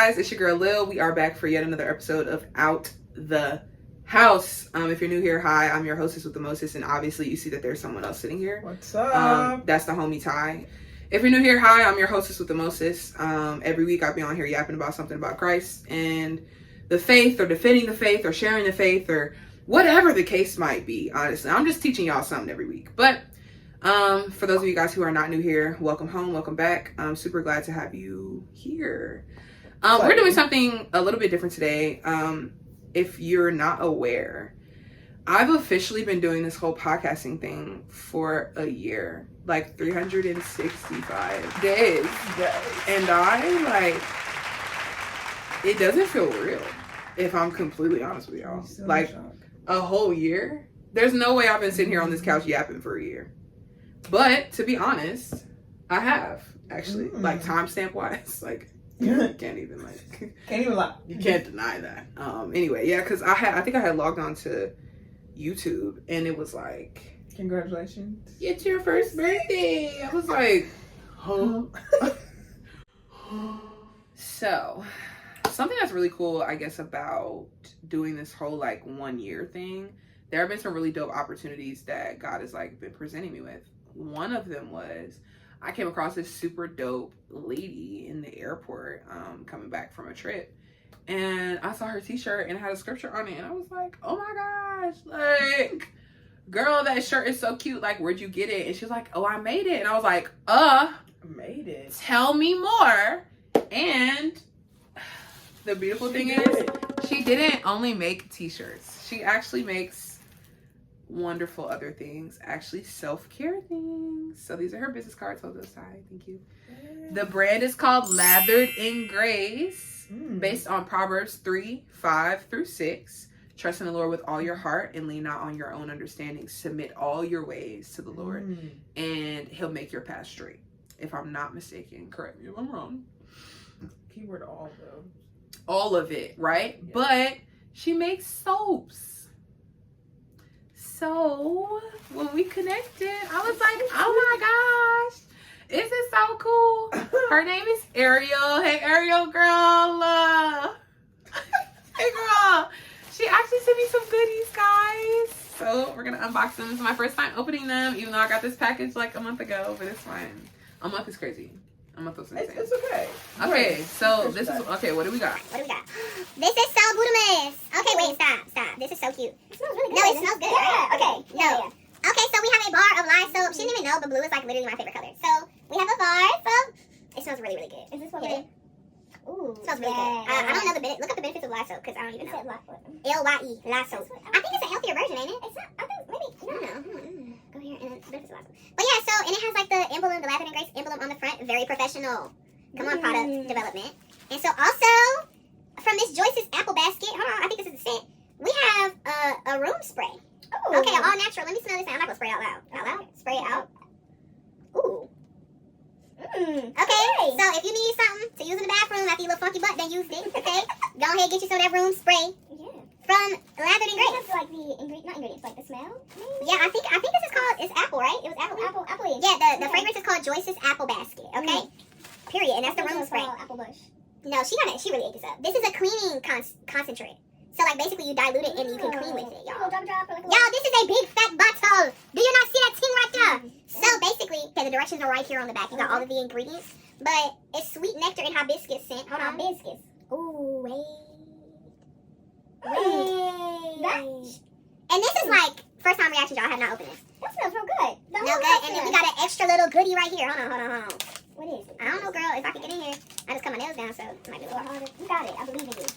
guys, it's your girl Lil. We are back for yet another episode of Out the House. If you're new here, hi, I'm your hostess with the mostest, and obviously you see that there's someone else sitting here. What's up? That's the homie Ty. If you're new here, hi, I'm your hostess with the mostest. Every week I'll be on here yapping about something about Christ and the faith, or defending the faith, or sharing the faith, or whatever the case might be. Honestly, I'm just teaching y'all something every week. But for those of you guys who are not new here, welcome home, welcome back. I'm super glad to have you here. We're doing something a little bit different today. If you're not aware, I've officially been doing this whole podcasting thing for a year, like 365 days. And it doesn't feel real, if I'm completely honest with y'all. Like a whole year? There's no way I've been sitting here on this couch yapping for a year. But to be honest, I have actually, like timestamp wise, like can't even lie. You can't deny that. Anyway, yeah, because I think I had logged on to YouTube and it was like, congratulations, it's your first birthday. I was like, huh? So something that's really cool, I guess, about doing this whole like 1 year thing, there have been some really dope opportunities that God has like been presenting me with. One of them was I came across this super dope lady in the airport coming back from a trip, and I saw her t-shirt and it had a scripture on it, and I was like, oh my gosh, like, girl, that shirt is so cute, like, where'd you get it? And she was like, oh, I made it. And I was like, made it, tell me more. And the beautiful thing is, she didn't only make t-shirts, she actually makes wonderful other things, actually self-care things. So these are her business cards. Hold those side. Thank you. The brand is called Lathered in Grace, based on Proverbs 3:5-6. Trust in the Lord with all your heart and lean not on your own understanding. Submit all your ways to the Lord and he'll make your path straight. If I'm not mistaken, correct me if I'm wrong. Keyword all though. All of it, right? Yeah. But she makes soaps. So when we connected, I was like, oh my gosh, this is so cool. Her name is Ariel. Hey, Ariel, girl. Hey, girl. She actually sent me some goodies, guys. So we're going to unbox them. This is my first time opening them, even though I got this package like a month ago, but it's fine. A month is crazy. A month was insane. It's okay. Okay, so this is, okay, what do we got? What do we got? This is so Budamus. Okay, wait, stop. This is so cute. It smells really good. No, it smells good. Yeah, okay. No. Yeah. Okay, so we have a bar of lye soap. She didn't even know, but blue is like literally my favorite color. So we have a bar soap. It smells really, really good. Is this what it is? Ooh. It smells really good. I don't know the benefits. Look up the benefits of lye soap, because I don't even know. L-Y-E, lye soap. I think it's a healthier version, ain't it? It's not, I think maybe, I don't know. Go here and then benefits of lye soap. But yeah, so, and it has like the emblem, the Lathered in Grace emblem on the front. Very professional. Come on, product development. And so also, from Miss Joyce's apple basket, hold on, I think this is the scent. We have a room spray. Ooh. Okay, all natural. Let me smell this. I'm not gonna spray it out loud. Spray it out. Ooh. Okay, so if you need something to use in the bathroom after your little funky butt, then use it. Okay, go ahead and get you some of that room spray. Yeah. From Lathered in Grace. Like the not ingredients, like the smell. Maybe? Yeah, I think this is called. It's apple, right? It was apple. Apple. Yeah, the fragrance is called Joyce's apple basket. Okay. Period. And that's the room spray. Apple bush. No, she really ate this up. This is a cleaning concentrate. So like basically you dilute it and you can clean with it, y'all. Y'all, this is a big fat bottle. Do you not see that thing right there? So basically, okay, the directions are right here on the back. You got all of the ingredients, but it's sweet nectar and hibiscus scent. Hold on, hibiscus. Ooh, wait. And this is like first time reaction, y'all. I have not opened this. That smells real good. No good. And then we got an extra little goodie right here. Hold on. What is it? I don't know, girl. If I can get in here, I just cut my nails down, so it might be a little harder. You got it. I believe in you.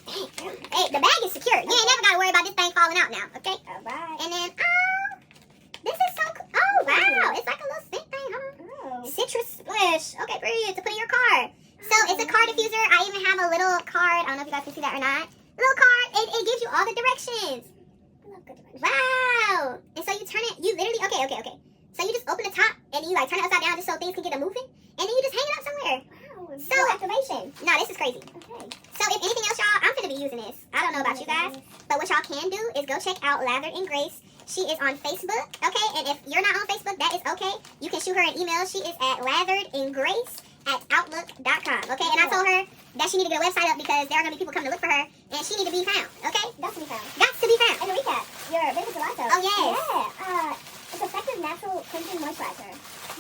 Hey, the bag is secure. You ain't never got to worry about this thing falling out now, okay? All right. And then, this is so cool. Oh, wow. It's like a little scent thing. Hold on. Citrus splish. Okay, period. To put in your car. So, it's a car diffuser. I even have a little card. I don't know if you guys can see that or not. Little card. It gives you all the directions. I love good directions. Wow. And so, you turn it. You literally, okay. So, you just open the top, and you like turn it upside down just so things can get to moving. And then you just hang it up somewhere. Wow. So activation. No, this is crazy. Okay. So if anything else, y'all, I'm gonna be using this. I don't know about you guys, but what y'all can do is go check out Lathered in Grace. She is on Facebook, okay? And if you're not on Facebook, that is okay. You can shoot her an email. She is at Lathered in Grace at outlook.com. Okay, and I told her that she need to get a website up because there are gonna be people coming to look for her, and she need to be found. Okay, got to be found. Got to be found. And to recap, your benefits of life soap. Oh yes. Yeah. It's effective natural cleansing moisturizer.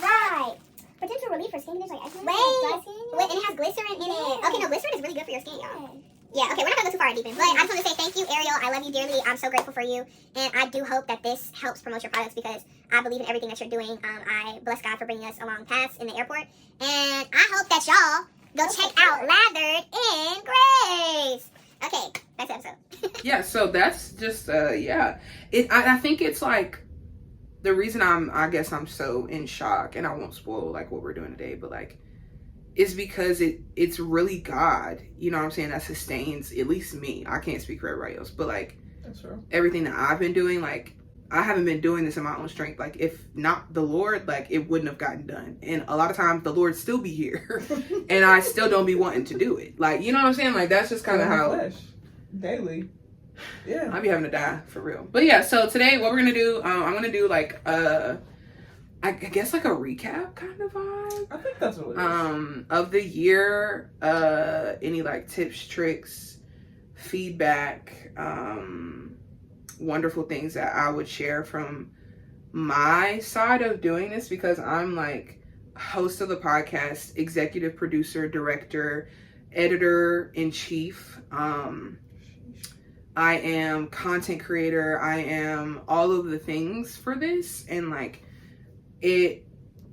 Right. Potential relief for skin conditions like eczema, Wait. dry skin. Wait, and it has glycerin in it. Yeah. Okay, no, glycerin is really good for your skin, y'all. Yeah, okay, we're not gonna go too far deep in, but I just want to say thank you, Ariel. I love you dearly. I'm so grateful for you, and I do hope that this helps promote your products because I believe in everything that you're doing. I bless God for bringing us along paths in the airport, and I hope that y'all go check out Lathered in Grace. Okay, that's the episode. Yeah, so that's just yeah. I think it's like the reason I guess I'm so in shock, and I won't spoil like what we're doing today, but like is because it's really God, you know what I'm saying, that sustains at least me. I can't speak for everybody else, but like That's true. everything that I've been doing, like I haven't been doing this in my own strength. Like if not the Lord, like it wouldn't have gotten done. And a lot of times the Lord still be here and I still don't be wanting to do it. Like, you know what I'm saying? Like that's just kind of how Flesh. Daily. Yeah. I be having to die for real. But yeah, so today what we're gonna do, I'm gonna do like I guess like a recap kind of vibe. I think that's what it is. Of the year, any like tips, tricks, feedback, wonderful things that I would share from my side of doing this, because I'm like host of the podcast, executive producer, director, editor in chief. I am content creator. I am all of the things for this, and like it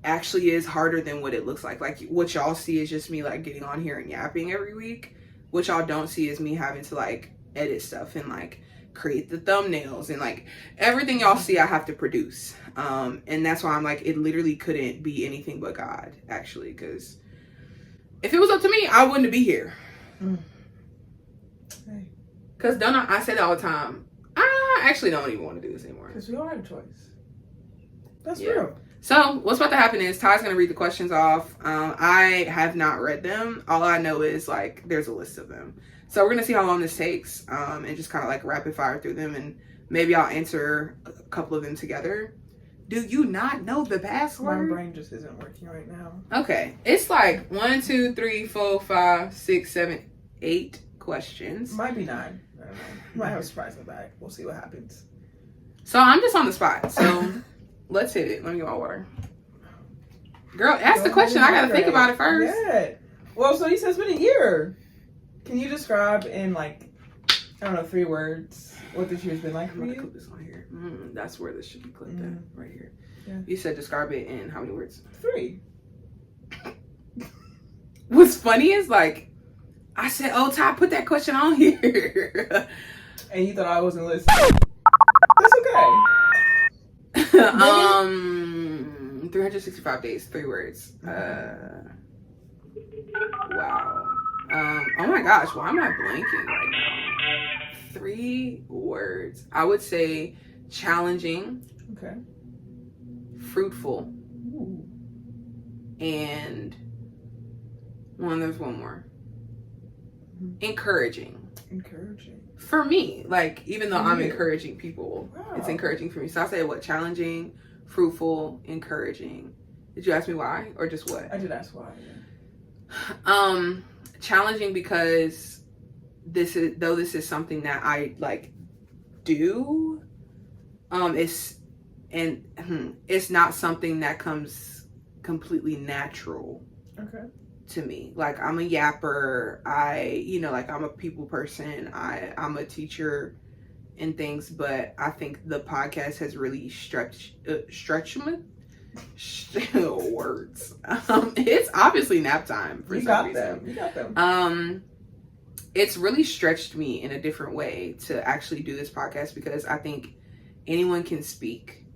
actually is harder than what it looks like. Like what y'all see is just me like getting on here and yapping every week. What y'all don't see is me having to like edit stuff and like create the thumbnails and like everything y'all see I have to produce. And that's why I'm like, it literally couldn't be anything but God, actually, because if it was up to me, I wouldn't be here. Hey. Because don't I say that all the time, I actually don't even want to do this anymore. Because we all have a choice. That's Yeah. real. So what's about to happen is Ty's going to read the questions off. I have not read them. All I know is like there's a list of them. So we're going to see how long this takes and just kind of like rapid fire through them. And maybe I'll answer a couple of them together. Do you not know the My password? brain just isn't working right now. Okay. It's like 1, 2, 3, 4, 5, 6, 7, 8 questions. Might be 9. I don't know. Might have a surprise in the bag. We'll see what happens. So I'm just on the spot. So let's hit it. Let me get my water. Girl, ask the question. I got to think about it first. Yeah. Well, so you said it's been a year. Can you describe in like, I don't know, 3 words what this year's been like I'm for gonna you? clip this on here. That's where this should be clipped at, right here. Yeah. You said describe it in how many words? 3. What's funny is like, I said, oh, Ty, put that question on here. And you thought I wasn't listening. That's okay. 365 days, 3 words. Wow. Oh my gosh, why am I blanking right now? 3 words. I would say challenging, Okay. fruitful, Ooh. and there's one more. Encouraging. Encouraging. For me, like, even though For I'm you. encouraging people, Wow. it's encouraging for me. So I say what? Challenging, fruitful, encouraging. Did you ask me why or just what? I did ask why. Yeah. Challenging because this is something that I like do. It's not something that comes completely natural Okay. to me. Like I'm a yapper. I'm a people person. I'm a teacher and things, but I think the podcast has really stretched words. It's obviously nap time for You some got reason. them. You got them. It's really stretched me in a different way to actually do this podcast because I think anyone can speak,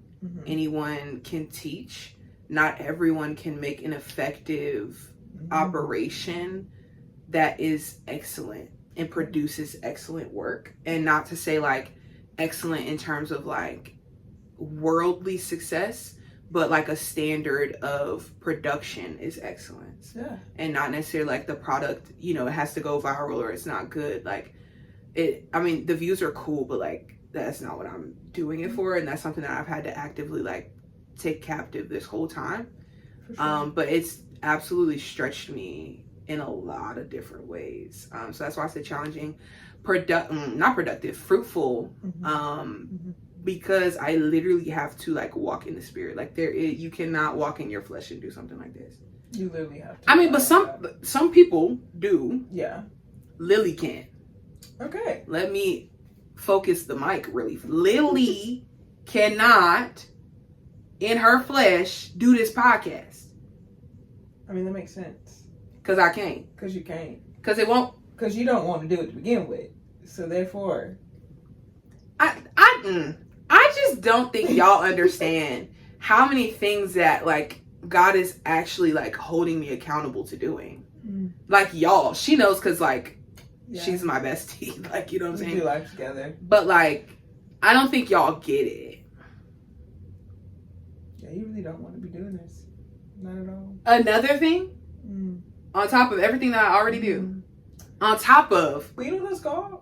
anyone can teach. Not everyone can make an effective operation that is excellent and produces excellent work. And not to say like excellent in terms of like worldly success, but like a standard of production is excellence. Yeah. And not necessarily like the product, it has to go viral or it's not good. Like the views are cool, but like that's not what I'm doing it for. And that's something that I've had to actively like take captive this whole time. For sure. But it's absolutely stretched me in a lot of different ways. So that's why I said challenging, not productive, fruitful. Because I literally have to like walk in the spirit. Like you cannot walk in your flesh and do something like this. You literally have to. I mean, but some people do. Yeah. Lily can't. Okay. Let me focus the mic really. Lily cannot, in her flesh, do this podcast. I mean, that makes sense. Because I can't. Because you can't. Because it won't. Because you don't want to do it to begin with. So therefore. I just don't think y'all understand how many things that like God is actually like holding me accountable to doing. Like y'all, she knows because like she's my bestie. Like, you know what I'm saying? We do life together. But like, I don't think y'all get it. Yeah, you really don't want to be doing this. Not at all. Another thing, on top of everything that I already do, on top of. But you know what that's called?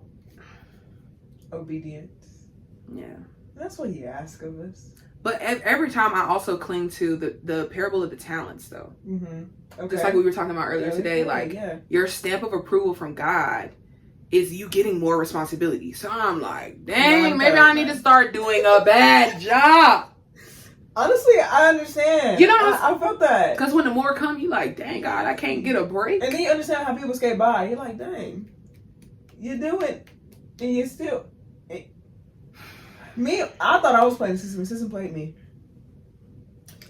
Obedience. Yeah. That's what he asks of us. But every time I also cling to the parable of the talents, though. Okay. Just like we were talking about earlier today, like your stamp of approval from God is you getting more responsibility. So I'm like, dang, maybe I need to start doing a bad job. Honestly, I understand. You know, I felt that. Because when the more come, you like, dang, God, I can't get a break. And then you understand how people skate by. You're like, dang, you do it, and you still. Me, I thought I was playing the system. The system played me.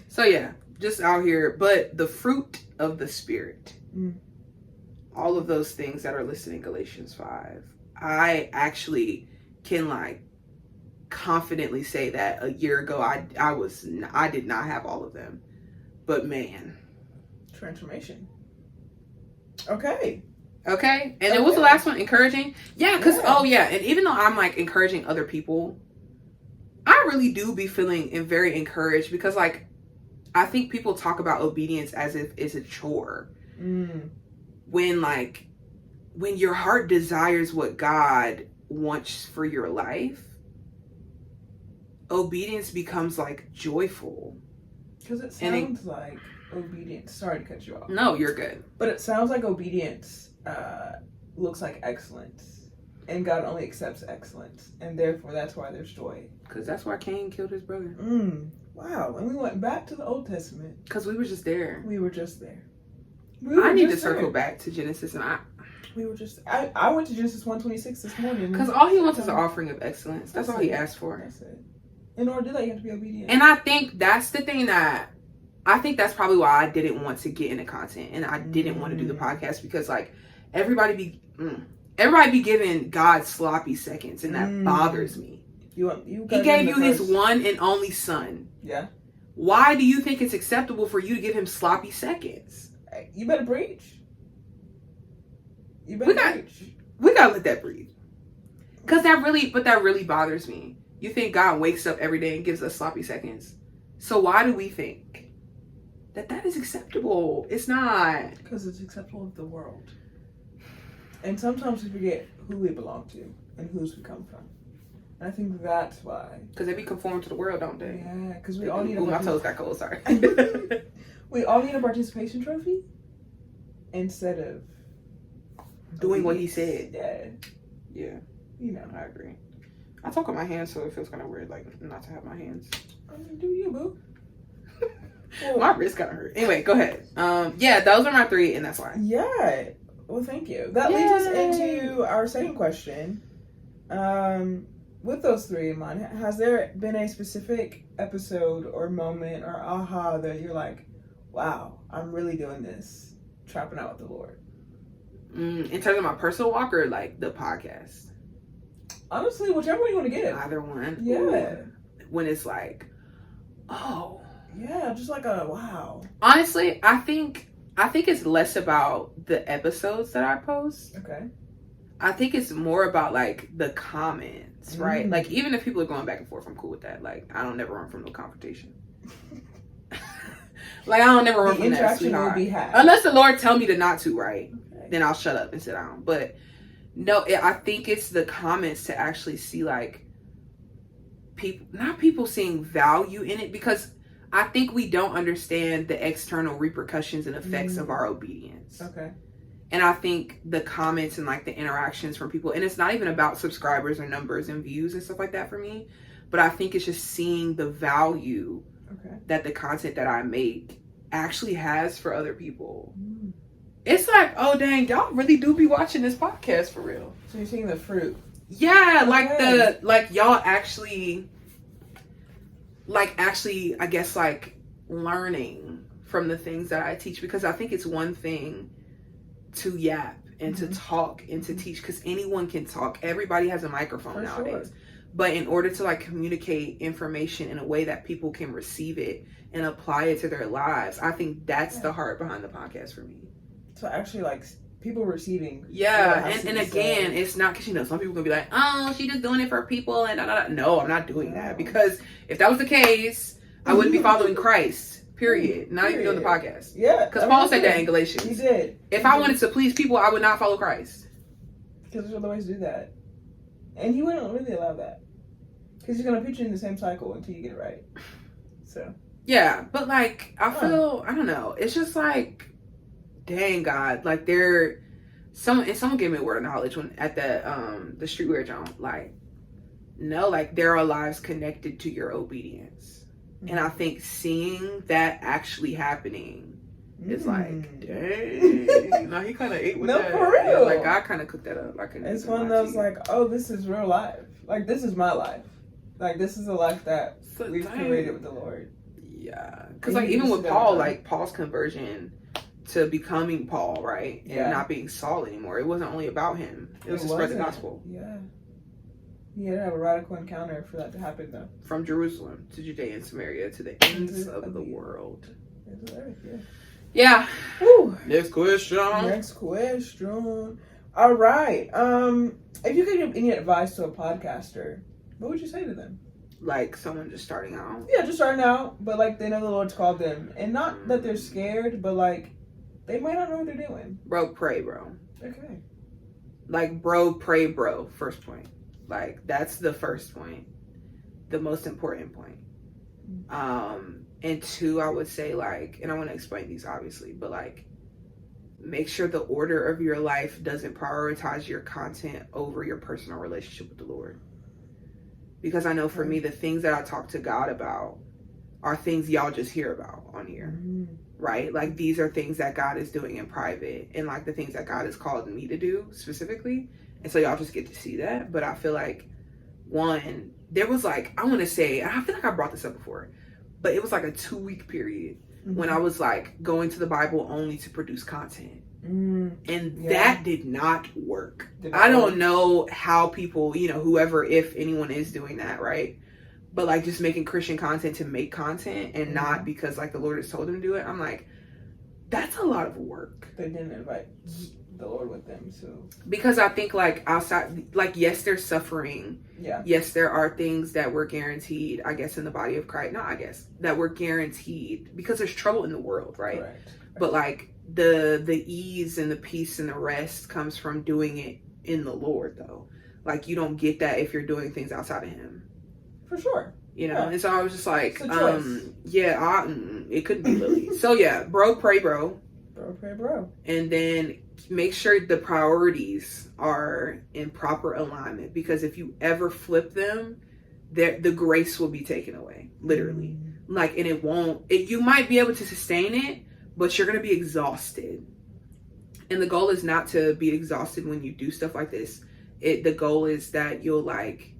So yeah, just out here. But the fruit of the Spirit, all of those things that are listed in Galatians 5, I actually can like confidently say that a year ago I did not have all of them. But man, transformation. Okay. And then what's the last one? Encouraging. Yeah, because and even though I'm like encouraging other people, I really do be feeling very encouraged because like I think people talk about obedience as if it's a chore. When your heart desires what God wants for your life, obedience becomes like joyful. Because it sounds like obedience. Sorry to cut you off. No, you're good. But it sounds like obedience looks like excellence. And God only accepts excellence. And therefore, that's why there's joy. Because that's why Cain killed his brother. Wow. And we went back to the Old Testament. Because we were just there. We were just there. I need to circle back to Genesis. And I went to Genesis 1:26 this morning. Because all he wants is an offering of excellence. That's all he asked for. That's it. In order to do that, you have to be obedient. And I think that's the thing I think that's probably why I didn't want to get into content. And I didn't want to do the podcast. Because like, everybody be giving God sloppy seconds, and that bothers me. He gave you his one and only son. Yeah. Why do you think it's acceptable for you to give him sloppy seconds? You better preach. We gotta let that breathe. Because that really bothers me. You think God wakes up every day and gives us sloppy seconds? So why do we think that is acceptable? It's not. Because it's acceptable of the world. And sometimes we forget who we belong to and whose we come from. And I think that's why. Because they be conformed to the world, don't they? Yeah, because we all need my toes got cold, sorry. We all need a participation trophy instead of doing what he said. Yeah. You know, I agree. I talk with my hands, so it feels kind of weird, like, not to have my hands. I mean, do you, boo? My wrist kind of hurt. Anyway, go ahead. Yeah, those are my 3, and that's why. Yeah. Well, thank you. That leads us into our second question. With those 3 in mind, has there been a specific episode or moment or aha that you're like, wow, I'm really doing this, trapping out with the Lord? In terms of my personal walk or like the podcast? Honestly, whichever one you want to get. Either one. Yeah. Ooh. When it's like, oh. Yeah, just like a wow. Honestly, I think it's less about the episodes that I post. Okay. I think it's more about like the comments, right? Like even if people are going back and forth, I'm cool with that. Like I don't never run from no confrontation. Like I don't never run from that, sweetheart. Will be had. Unless the Lord tell me to not to, right? Okay. Then I'll shut up and sit down. But no, I think it's the comments to actually see like people, not people seeing value in it, because I think we don't understand the external repercussions and effects of our obedience. Okay. And I think the comments and like the interactions from people, and it's not even about subscribers or numbers and views and stuff like that for me, but I think it's just seeing the value that the content that I make actually has for other people. It's like, oh dang, y'all really do be watching this podcast for real. So you're seeing the fruit. Yeah, like y'all actually I guess like learning from the things that I teach, because I think it's one thing to yap and to talk and to teach, because anyone can talk. Everybody has a microphone nowadays. Sure. But in order to like communicate information in a way that people can receive it and apply it to their lives, I think that's the heart behind the podcast for me. So actually like people receiving. Yeah, and again, it's not because, you know, some people gonna be like, oh, she just doing it for people and no, I'm not doing that, because if that was the case, I wouldn't be following Christ. Period. Not even doing the podcast. Yeah. Because Paul said that in Galatians. He did. If I wanted to please people, I would not follow Christ. Because there's other ways to do that. And he wouldn't really allow that. Because he's going to put you in the same cycle until you get it right. So. Yeah, but like, I feel, I don't know. It's just like, dang God. Like someone gave me a word of knowledge when at the streetwear jump. Like, no, like there are lives connected to your obedience. And I think seeing that actually happening is like, dang. No, he kind of ate with that. No, for real. Yeah, like, I kind of cooked that up. It's one of those like, oh, this is real life. Like, this is my life. Like, this is a life that we've created with the Lord. Yeah. Because, like, even with Paul, like, Paul's conversion to becoming Paul, right? And not being Saul anymore. It wasn't only about him. It was to spread the gospel. Yeah. He had to have a radical encounter for that to happen, though. From Jerusalem to Judea and Samaria to the ends of the world. Yeah. Woo. Next question. All right. If you could give any advice to a podcaster, what would you say to them? Like someone just starting out? Yeah, just starting out, but like they know the Lord's called them. And not that they're scared, but like they might not know what they're doing. Bro, pray, bro. Okay. Like, bro, pray, bro. First point. Like, that's the first point. The most important point. And two, I would say, like, and I want to explain these obviously, but like, make sure the order of your life doesn't prioritize your content over your personal relationship with the Lord. Because I know for me, the things that I talk to God about are things y'all just hear about on here, right? Like, these are things that God is doing in private, and like the things that God has called me to do specifically. And so y'all just get to see that. But I feel like, one, there was like, I want to say, I feel like I brought this up before, but it was like a 2-week period when I was like going to the Bible only to produce content. And that did not work. I don't know how people, you know, whoever, if anyone is doing that, right? But like just making Christian content to make content and not because like the Lord has told them to do it. I'm like, that's a lot of work. They didn't invite the Lord with them, so. Because I think like outside, like, yes, there's suffering. Yeah. Yes, there are things that we're guaranteed, I guess, in the body of Christ. Not I guess, that we're guaranteed because there's trouble in the world, right? Correct. But like the ease and the peace and the rest comes from doing it in the Lord, though. Like, you don't get that if you're doing things outside of Him. For sure. You know, and so I was just like, it it couldn't be Lily. So yeah, bro, pray, bro. Bro, pray, bro. And then make sure the priorities are in proper alignment, because if you ever flip them, the grace will be taken away, literally. Like, and it won't. You might be able to sustain it, but you're gonna be exhausted. And the goal is not to be exhausted when you do stuff like this. The goal is that you'll like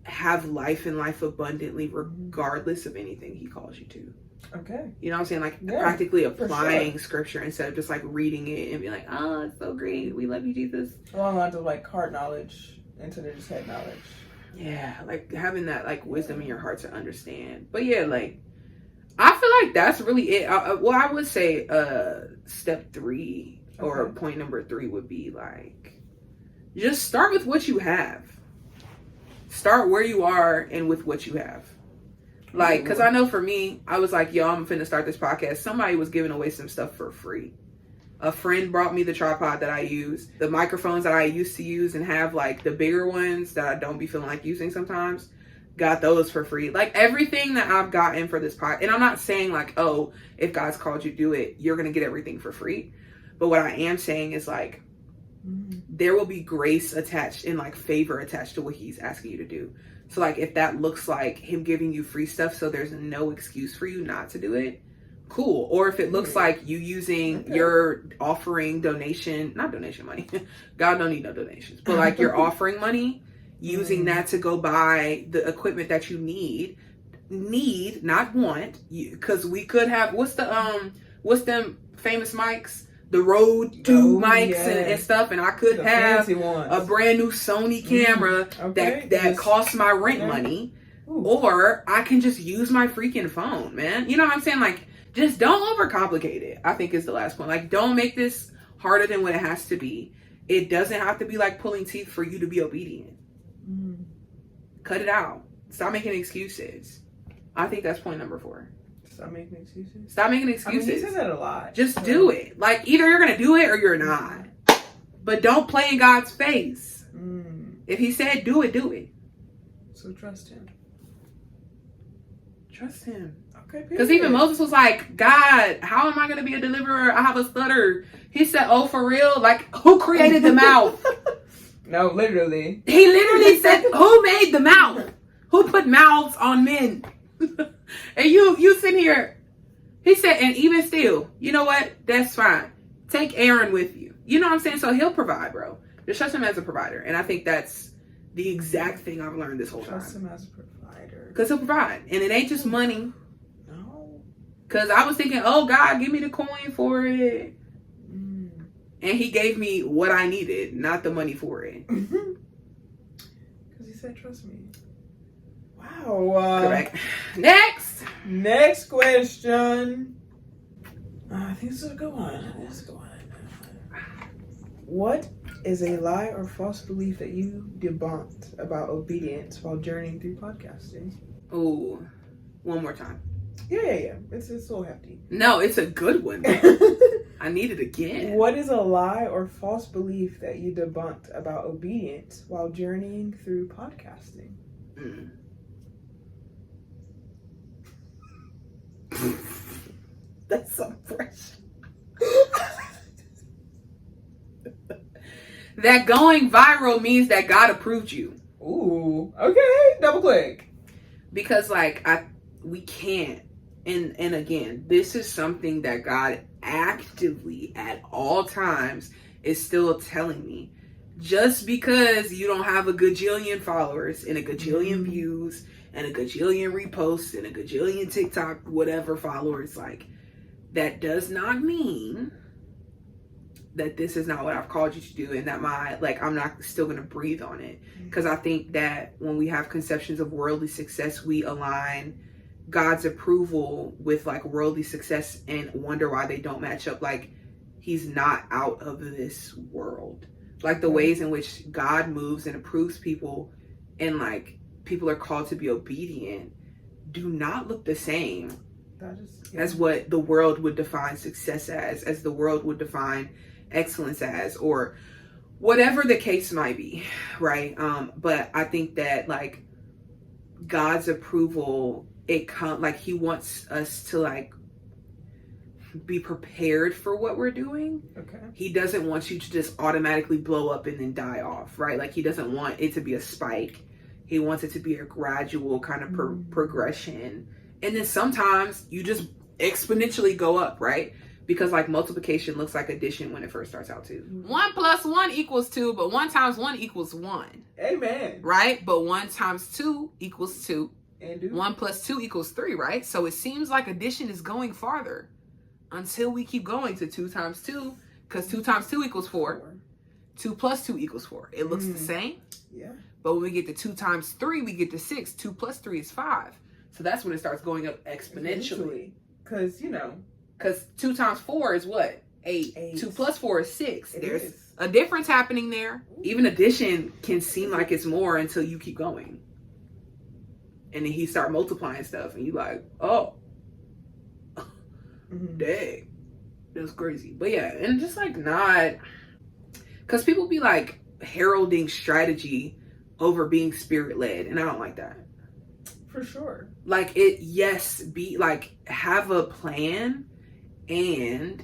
have life and life abundantly regardless of anything He calls you to. Okay. You know what I'm saying? Like, practically applying scripture instead of just like reading it and being like, oh, it's so great, we love you, Jesus. Along lines of like heart knowledge instead of just head knowledge. Yeah, like having that like wisdom in your heart to understand. But yeah, like, I feel like that's really it. Well, I would say step 3 or point number 3 would be like, just start with what you have. Start where you are and with what you have. Like, because I know for me, I was like, yo, I'm finna start this podcast. Somebody was giving away some stuff for free. A friend brought me the tripod that I use, the microphones that I used to use and have, like the bigger ones that I don't be feeling like using sometimes. got those for free. Like everything that I've gotten for this pod, and I'm not saying like, oh, if God's called you to do it, you're gonna get everything for free. But what I am saying is like, there will be grace attached and like favor attached to what he's asking you to do. So like if that looks like him giving you free stuff so there's no excuse for you not to do it, cool. Or if it looks like you using your offering not donation money. God don't need no donations. But like your offering money, using that to go buy the equipment that you need, not want, because we could have, what's them famous mics? The Rode 2 mics and stuff, and I could have a brand new Sony camera that costs my rent money. Or I can just use my freaking phone, man. You know what I'm saying? Like, just don't overcomplicate it, I think is the last point. Like, don't make this harder than what it has to be. It doesn't have to be like pulling teeth for you to be obedient. Cut it out. Stop making excuses. I think that's point number 4. Stop making excuses. Stop making excuses. I mean, he says that a lot. Just do it. Like, either you're going to do it or you're not. But don't play in God's face. If he said do it, do it. So trust him. Trust him. Okay, because even Moses was like, God, how am I going to be a deliverer? I have a stutter. He said, oh, for real? Like, who created the mouth? No, literally. He literally said, who made the mouth? Who put mouths on men? And you sit here. He said, and even still, you know what? That's fine. Take Aaron with you. You know what I'm saying? So he'll provide, bro. Just trust him as a provider. And I think that's the exact thing I've learned this whole time. Trust him as a provider. Because he'll provide. And it ain't just money. No. Because I was thinking, oh, God, give me the coin for it. And he gave me what I needed, not the money for it. Because he said, trust me. Wow. Correct. Next question. I think this is a good one. What is a lie or false belief that you debunked about obedience while journeying through podcasting? Oh, one more time. Yeah. It's a little hefty. No, it's a good one. I need it again. What is a lie or false belief that you debunked about obedience while journeying through podcasting? That's so fresh. That going viral means that God approved you. Ooh, okay, double click. Because like we can't. And again, this is something that God actively at all times is still telling me. Just because you don't have a gajillion followers and a gajillion views and a gajillion reposts and a gajillion TikTok whatever followers, like, that does not mean that this is not what I've called you to do, and that I'm not still gonna breathe on it. Because I think that when we have conceptions of worldly success, we align God's approval with like worldly success and wonder why they don't match up. Like, he's not out of this world. Like, the ways in which God moves and approves people and like people are called to be obedient do not look the same as what the world would define success as the world would define excellence as, or whatever the case might be, right? But I think that like God's approval, he wants us to like be prepared for what we're doing. Okay. He doesn't want you to just automatically blow up and then die off, right? Like, he doesn't want it to be a spike. He wants it to be a gradual kind of progression. And then sometimes you just exponentially go up, right? Because like multiplication looks like addition when it first starts out too. 1 + 1 = 2, but 1 × 1 = 1. Amen. Right? But 1 × 2 = 2. And 1 + 2 = 3, right? So it seems like addition is going farther until we keep going to 2 × 2, because 2 × 2 = 4. 2 + 2 = 4. It looks the same. Yeah. But when we get to 2 × 3, we get to 6. 2 + 3 is 5. So that's when it starts going up exponentially. Because, Because 2 × 4 is what? 8. 2 + 4 is 6. There's is a difference happening there. Even addition can seem like it's more until you keep going. And then he start multiplying stuff and you like, oh, dang, that's crazy. But yeah, and just like not, because people be like heralding strategy over being spirit led, and I don't like that. For sure. Like, be like, have a plan, and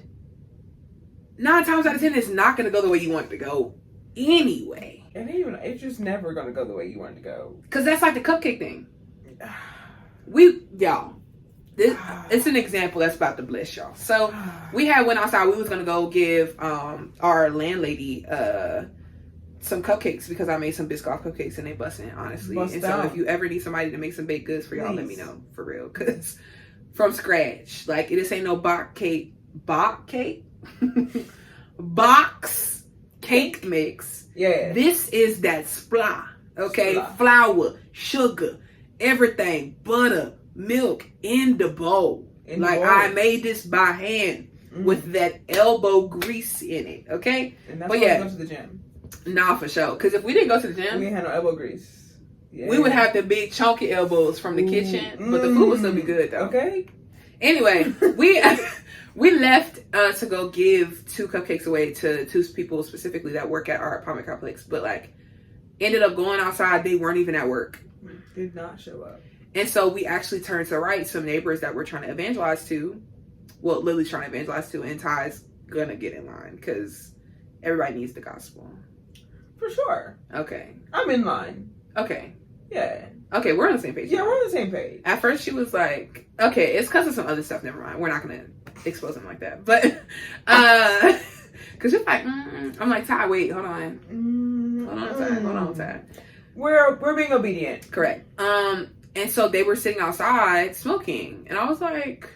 9 times out of 10, it's not going to go the way you want it to go anyway. And even, it's just never going to go the way you want it to go. Because that's like the cupcake thing. It's an example that's about to bless y'all. So, we went outside. We was going to go give our landlady some cupcakes because I made some Biscoff cupcakes and they busting, honestly. So if you ever need somebody to make some baked goods for y'all, let me know, for real. Because from scratch, like, this ain't no box cake box cake mix. Yeah, this is that spla, okay? Flour, sugar, everything, butter, milk in the bowl. I made this by hand with that elbow grease in it, okay? And that's why we go to the gym. Nah, for sure. Because if we didn't go to the gym, we had no elbow grease. Yeah. We would have the big chunky elbows from the kitchen, but the food would still be good though. Okay. Anyway, we left to go give 2 cupcakes away to 2 people specifically that work at our apartment complex, but like ended up going outside. They weren't even at work. Did not show up. And so we actually turned to right some neighbors that we're trying to evangelize to. Well, Lily's trying to evangelize to, and Ty's gonna get in line because everybody needs the gospel. For sure. Okay. I'm in line. Okay. Yeah. Okay, we're on the same page. Yeah, we're on the same page. At first, she was like, okay, it's because of some other stuff. Never mind. We're not going to expose them like that. But, because you're like, I'm like, Ty, wait, hold on. Hold on, Ty. We're being obedient. Correct. And so they were sitting outside smoking. And I was like,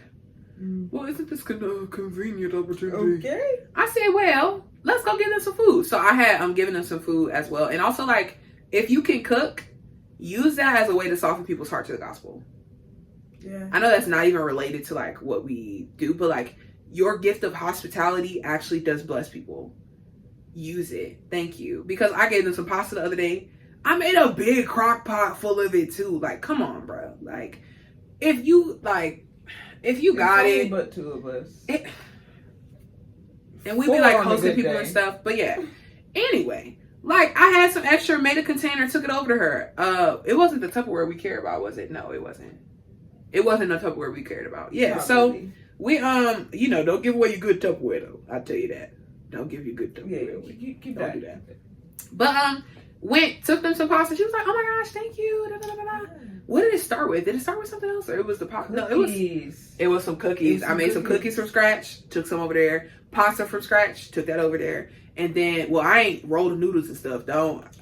well, isn't this a convenient opportunity? Okay. I said, well, let's go give them some food. So I'm giving them some food as well. And also, like, if you can cook, use that as a way to soften people's heart to the gospel. Yeah. I know that's not even related to like what we do, but like your gift of hospitality actually does bless people. Use it. Thank you. Because I gave them some pasta the other day. I made a big crock pot full of it too. Like, come on, bro. Like, if you got it, but 2 of us. And we be like hosting people and stuff. But yeah. Anyway. Like, I had some extra, made a container, took it over to her. It wasn't the Tupperware we cared about, was it? No, it wasn't. It wasn't the Tupperware we cared about. Yeah, Not so really. we, don't give away your good Tupperware, though. I'll tell you that. Don't give your good Tupperware away. Keep Don't that. do that. But, took them some pasta. She was like, oh my gosh, thank you. Da, da, da, da. What did it start with? Did it start with something else? Or it was the pasta? No, it was some cookies. I made some cookies from scratch, took some over there. Pasta from scratch, took that over there. And then, well, I ain't rolled the noodles and stuff.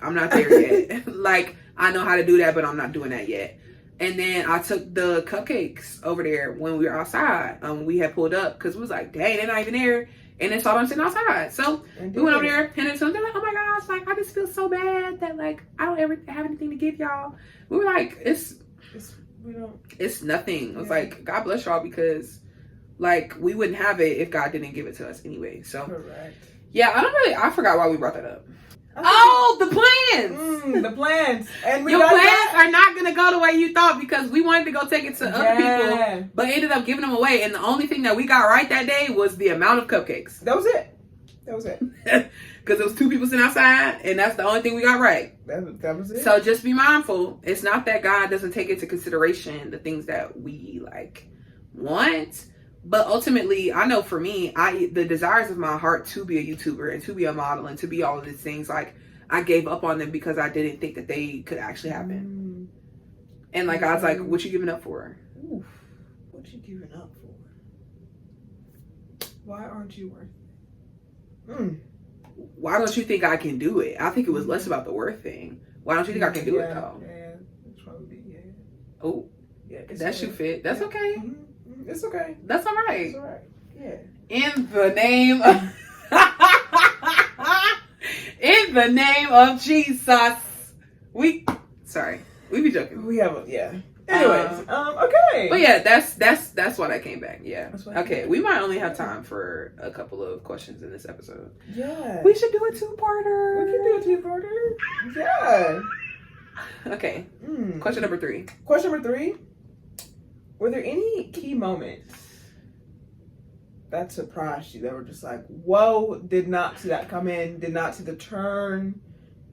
I'm not there yet. Like, I know how to do that, but I'm not doing that yet. And then I took the cupcakes over there when we were outside. We had pulled up because we was like, dang, they're not even there. And then saw them sitting outside. So we went over there, handed it to them. They're like, oh my gosh, like, I just feel so bad that, like, I don't ever have anything to give y'all. We were like, it's nothing. It was like, God bless y'all, because, like, we wouldn't have it if God didn't give it to us anyway. So. Correct. Yeah, I forgot why we brought that up. Oh, the plans! The plans. And your plans are not going to go the way you thought, because we wanted to go take it to other people, but ended up giving them away. And the only thing that we got right that day was the amount of cupcakes. That was it. Because it was 2 people sitting outside, and that's the only thing we got right. That was it. So just be mindful. It's not that God doesn't take into consideration the things that we, like, want. But ultimately, I know for me, the desires of my heart to be a YouTuber and to be a model and to be all of these things, like, I gave up on them because I didn't think that they could actually happen. And like, I was like, what you giving up for? Oof. What you giving up for? Why aren't you worth it? Why don't you think I can do it? I think it was less about the worth thing. Why don't you think I can do it though? Yeah, it's probably, Oh, yeah, that shoe fit. That's okay. It's okay. That's all right. It's all right. Yeah. In the name of Jesus. We be joking. We have Anyways, okay. But yeah, that's why that came back. Yeah. Okay, we might only have time for a couple of questions in this episode. Yeah. We should do a 2-parter. We can do a 2-parter. Yeah. Okay. Question number 3. Question number 3. Were there any key moments that surprised you that were just like, whoa, did not see that come in, did not see the turn,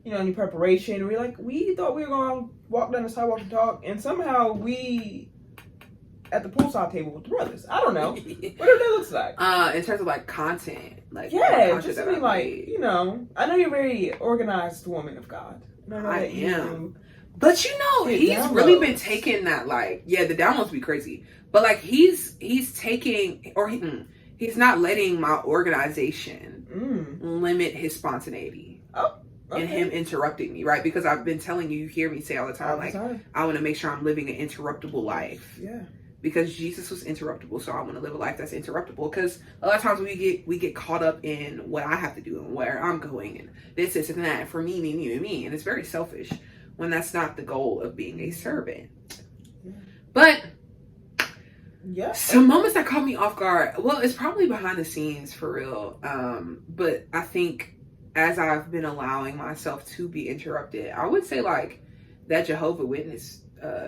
any preparation? We're like, we thought we were going to walk down the sidewalk and talk, and somehow we at the poolside table with the brothers. I don't know. Whatever that looks like. In terms of like content, like Yeah, content just that to be I like, made. you know, I know you're a very organized woman of God. I am. But you know, Yeah, he's downloads. really been taking that, like, yeah, the downloads be crazy. But like he's taking, or he's not letting my organization limit his spontaneity. Oh, okay. And him interrupting me, right? Because I've been telling you, you hear me say all the time, like, I want to make sure I'm living an interruptible life. Yeah. Because Jesus was interruptible, so I want to live a life that's interruptible. Because a lot of times we get caught up in what I have to do and where I'm going and this and that, and for me, and it's very selfish when that's not the goal of being a servant. Yeah. But yeah, some moments that caught me off guard. Well, it's probably behind the scenes for real. But I think as I've been allowing myself to be interrupted, I would say like that Jehovah's Witness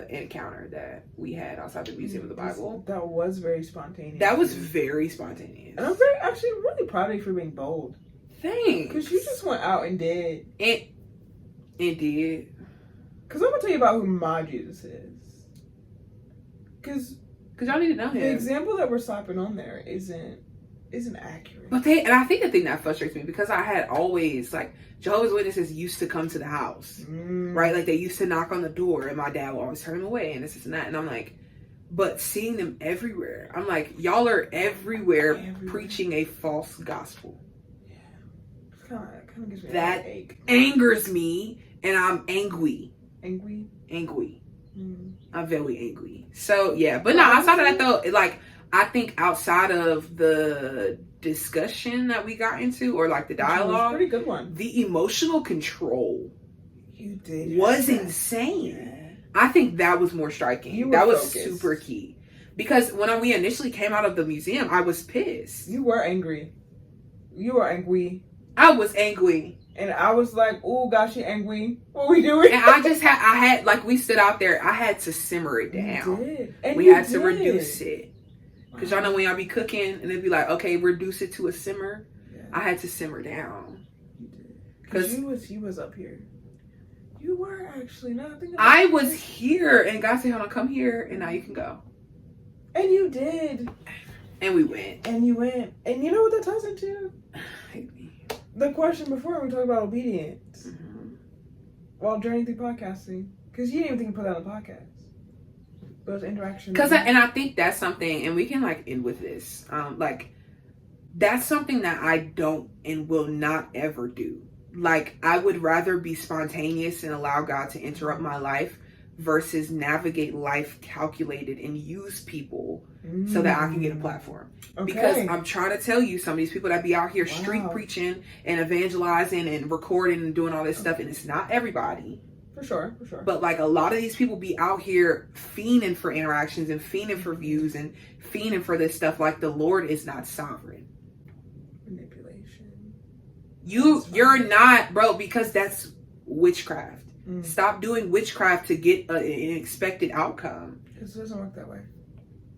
encounter that we had outside the Museum of the Bible. That was very spontaneous. That was very spontaneous. And I'm actually really proud of you for being bold. Thanks. Because you just went out and did. It did. Because I'm going to tell you about who my Jesus is. Because y'all need to know him. the example that we're slapping on there isn't accurate. But and I think the thing that frustrates me, because I had always, like, Jehovah's Witnesses used to come to the house, right? Like, they used to knock on the door, and my dad would always turn them away, and this and that. And I'm like, but seeing them everywhere, I'm like, y'all are everywhere. Preaching a false gospel. Yeah. It kind of gives me that a ache. Angers me, and I'm angry. Angry? I'm very angry. So, yeah. But no, outside of that, though, like, I think outside of the discussion that we got into, or like the dialogue, pretty good one. The emotional control you did was insane. Yeah. I think that was more striking. That was super key. Because when we initially came out of the museum, I was pissed. You were angry. You were angry. I was angry. And I was like, oh gosh, you're angry. What are we doing? And I had, like, we stood out there, I had to simmer it down. You did. And we had to reduce it. Because y'all know when y'all be cooking and they'd be like, okay, reduce it to a simmer. Yeah. I had to simmer down. You did. Because you was up here. You were actually not. I was here and God said, hold on, come here and now you can go. And you did. And we went. And you went. And you know what that ties into? The question before, we talked about obedience. While journeying through podcasting. Because you didn't even think to put that on the podcast. Those interactions. And I think that's something, and we can like end with this. Like, that's something that I don't and will not ever do. Like, I would rather be spontaneous and allow God to interrupt my life versus navigate life calculated and use people so that I can get a platform. Okay. Because I'm trying to tell you, some of these people that be out here street preaching and evangelizing and recording and doing all this stuff, and it's not everybody. For sure. But like a lot of these people be out here fiending for interactions and fiending for views and fiending for this stuff. Like, the Lord is not sovereign. Manipulation. You're not, bro, because that's witchcraft. Stop doing witchcraft to get an expected outcome. It doesn't work that way.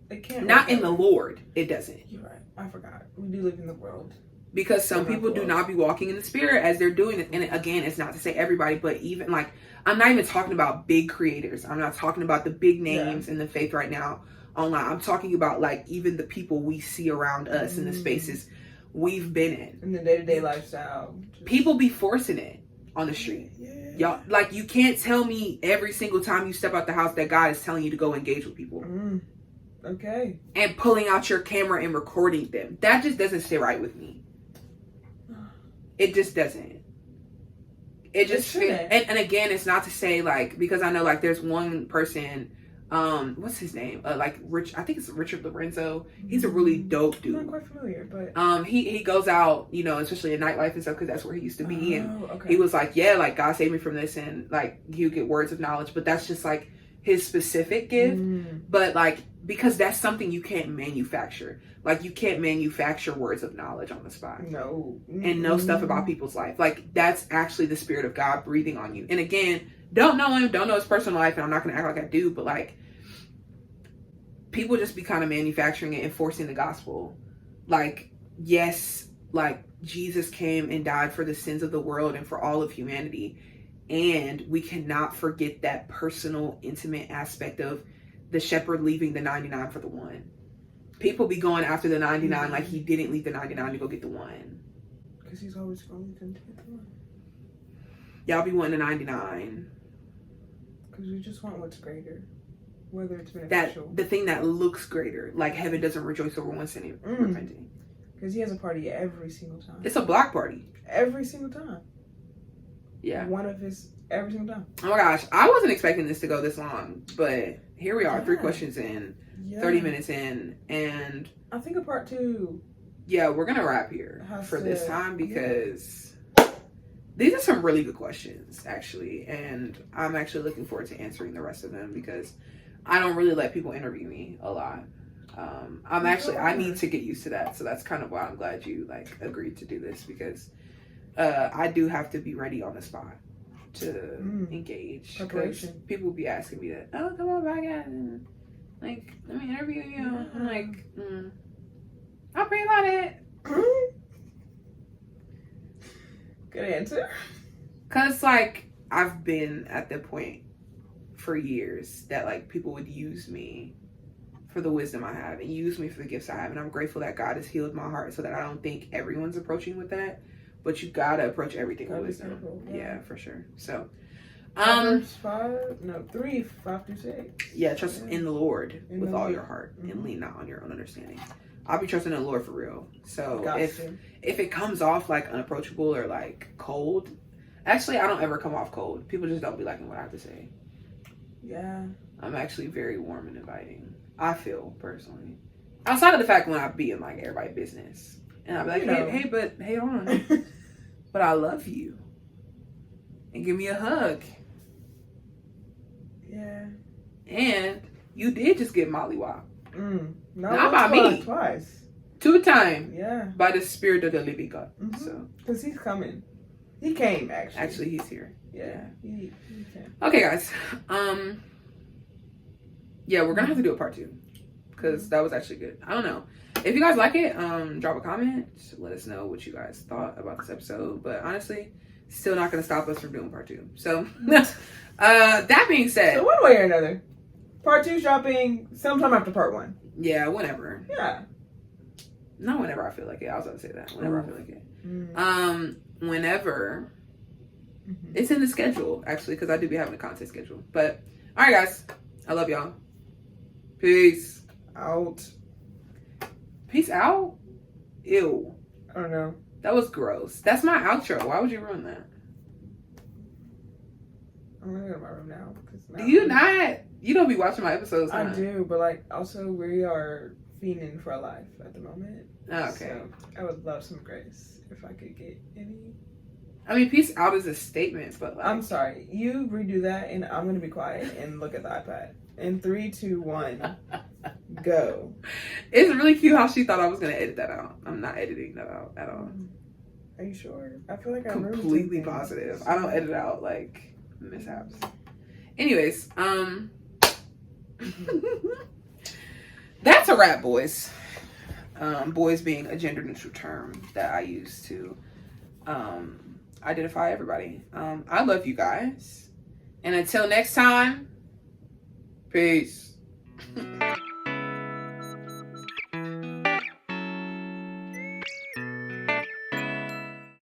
It can't. Not in the Lord. It doesn't. You're right. I forgot. We do live in the world. Because some people do not be walking in the spirit as they're doing it. And again, it's not to say everybody, but even like, I'm not even talking about big creators. I'm not talking about the big names in the faith right now online. I'm talking about like even the people we see around us in the spaces we've been in. the day-to-day lifestyle. People be forcing it on the street. Y'all, like, you can't tell me every single time you step out the house that God is telling you to go engage with people. Okay. And pulling out your camera and recording them. That just doesn't sit right with me. It just doesn't. It just feels, and again, it's not to say like, because I know like there's one person, what's his name? Like Rich, I think it's Richard Lorenzo. He's a really dope dude. I'm not quite familiar, but he goes out, you know, especially in nightlife and stuff, because that's where he used to be. And he was like, yeah, like God saved me from this, and like he'll get words of knowledge, but that's just like his specific gift. But like, because that's something you can't manufacture. Like, you can't manufacture words of knowledge on the spot. No. And know stuff about people's life. Like, that's actually the Spirit of God breathing on you. And again, don't know him, don't know his personal life, and I'm not going to act like I do, but like, people just be kind of manufacturing it and forcing the gospel. Like, yes, like, Jesus came and died for the sins of the world and for all of humanity. And we cannot forget that personal, intimate aspect of the shepherd leaving the 99 for the one. People be going after the 99 like he didn't leave the 99 to go get the one. Because he's always going to leave them to get the one. Y'all be wanting the 99. Because we just want what's greater. Whether it's beneficial. The thing that looks greater. Like heaven doesn't rejoice over one sinning repenting. Because he has a party every single time. It's a block party. Every single time. Yeah. One of his, every single time. Oh my gosh. I wasn't expecting this to go this long. But here we are, 3 questions in, 30 minutes in. And I think a part 2. Yeah, we're going to wrap here for this time because these are some really good questions, actually. And I'm actually looking forward to answering the rest of them because I don't really let people interview me a lot. I need to get used to that. So that's kind of why I'm glad you agreed to do this because I do have to be ready on the spot to engage. Because people will be asking me that, oh, come on back and let me interview you. Yeah. I'm like, I'll pray about it. Good answer. Because, I've been at the point for years that, people would use me for the wisdom I have and use me for the gifts I have. And I'm grateful that God has healed my heart so that I don't think everyone's approaching with that. But you gotta approach everything with wisdom. Yeah, for sure. So, 3, 5 through 6. Yeah, trust in the Lord with all your heart and lean not on your own understanding. I'll be trusting in the Lord for real. So if it comes off unapproachable or cold, actually I don't ever come off cold. People just don't be liking what I have to say. Yeah. I'm actually very warm and inviting. I feel personally. Outside of the fact when I be in everybody's business. And I'll be like, hey, hold on. But I love you. And give me a hug. Yeah. And you did just get mollywop. Not by me. Twice. 2 times. Yeah. By the Spirit of the living God. So. Because he's coming. He came, actually. Actually, he's here. Yeah. He came. Okay, guys. Yeah, we're going to have to do a part 2. Because that was actually good. I don't know. If you guys like it, drop a comment. Let us know what you guys thought about this episode. But honestly, still not going to stop us from doing part 2. So, that being said. So one way or another, part 2's dropping sometime after part 1. Yeah, whenever. Yeah. Not whenever I feel like it. I was about to say that. Whenever I feel like it. Whenever. It's in the schedule, actually, because I do be having a content schedule. But, all right, guys. I love y'all. Peace. Out. Peace out? Ew. I don't know. That was gross. That's my outro. Why would you ruin that? I'm gonna go to my room now. Do you not? You don't be watching my episodes, huh? I do, but also we are fiending for a life at the moment. Oh, okay. So I would love some grace if I could get any. I mean, peace out is a statement, but I'm sorry. You redo that, and I'm gonna be quiet and look at the iPad. In 3, 2, 1, go. It's really cute how she thought I was gonna edit that out. I'm not editing that out at all. Are you sure? I feel like I'm completely positive. I don't edit out mishaps. Anyways, that's a wrap, boys. Boys being a gender neutral term that I use to identify everybody. I love you guys, and until next time, peace.